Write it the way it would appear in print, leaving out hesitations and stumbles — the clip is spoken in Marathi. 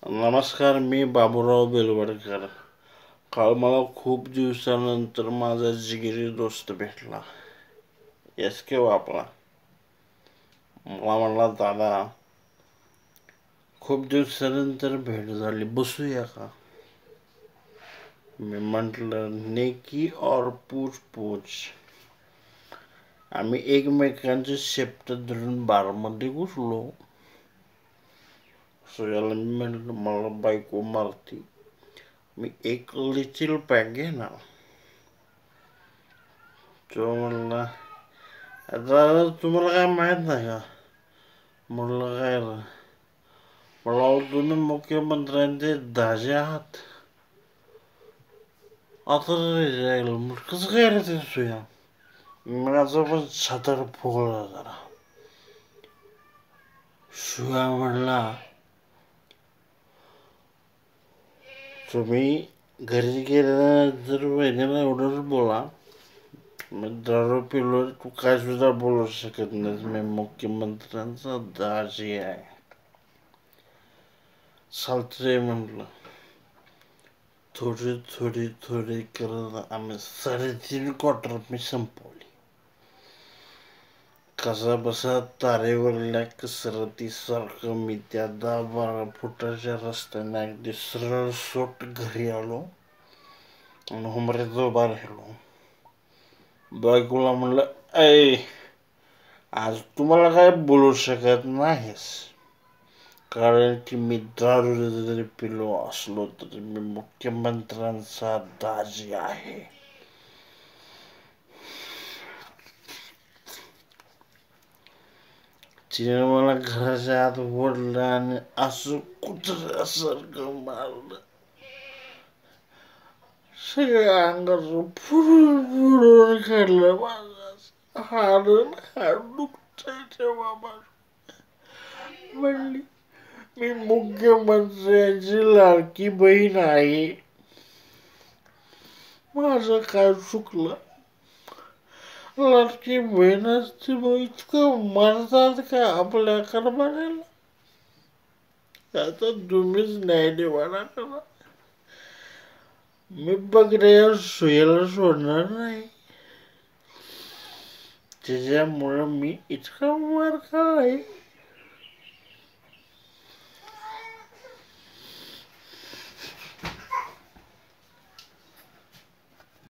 नमस्कार, मी बाबूराव बेलवडकर. काल मला खूप दिवसानंतर माझा जिगरी दोस्त भेटला, एस के वापला. मला म्हणला, दादा खूप दिवसानंतर भेट झाली, बसूया का? मी म्हटलं, नेकी और पूछ पूछ. आम्ही एकमेकांचे शेपट धरून बारमध्ये घुसलो. सोयाला मी म्हटलं, मला बायको मारती, मी एक लिटिल पॅक घेणार. तो म्हणला, दादा तुम्हाला काय माहीत नाही का? म्हणलं, काय रे? मला तुम्ही मुख्यमंत्र्यांचे दाजे आहात. आता जाईल कसं काय रे ते सोया? माझा पण सातारा फुगला जरा. शिवा म्हणला, तुम्ही घरी गेल्यानंतर वहिनीला एवढंच बोला, मी दारू पिलो, तू काय सुद्धा बोलू शकत नाही, मी मुख्यमंत्र्यांचा दाजी आहे. चालतंय म्हटलं. थोडी करत आम्ही 3.5 क्वार्टर मी संपवली. कसा बसा तारेवरल्या कसरतीसारखं मी त्या 10-12 फुटाच्या रस्त्याने अगदी सरळ सोट घरी आलो आणि हुमऱ्यात उभा राहिलो. बायकोला म्हणलं, ऐ आज तुम्हाला काय बोलू शकत नाहीस, कारण की मी दारू जरी पिलो असलो तरी मी मुख्यमंत्र्यांचा दाजी आहे. तिने मला घराच्या आत ओढलं आणि असं कुत्र्यासारखं मारलं. सगळ्या अंगाचं फुडून काढलं. माझं हाड दुखतंय तेव्हा. म्हणली, मी मुख्यमंत्र्यांची लाडकी बहीण आहे, माझं काय चुकलं? लाडकी बहीण असते मग इतकं मारतात का आपल्या कारभाराला? आता तुम्हीच न्याय निवाडा करा. मी बघण्या सुयेला सोडणार नाही. त्याच्यामुळं मी इतका मार खाल्लाय.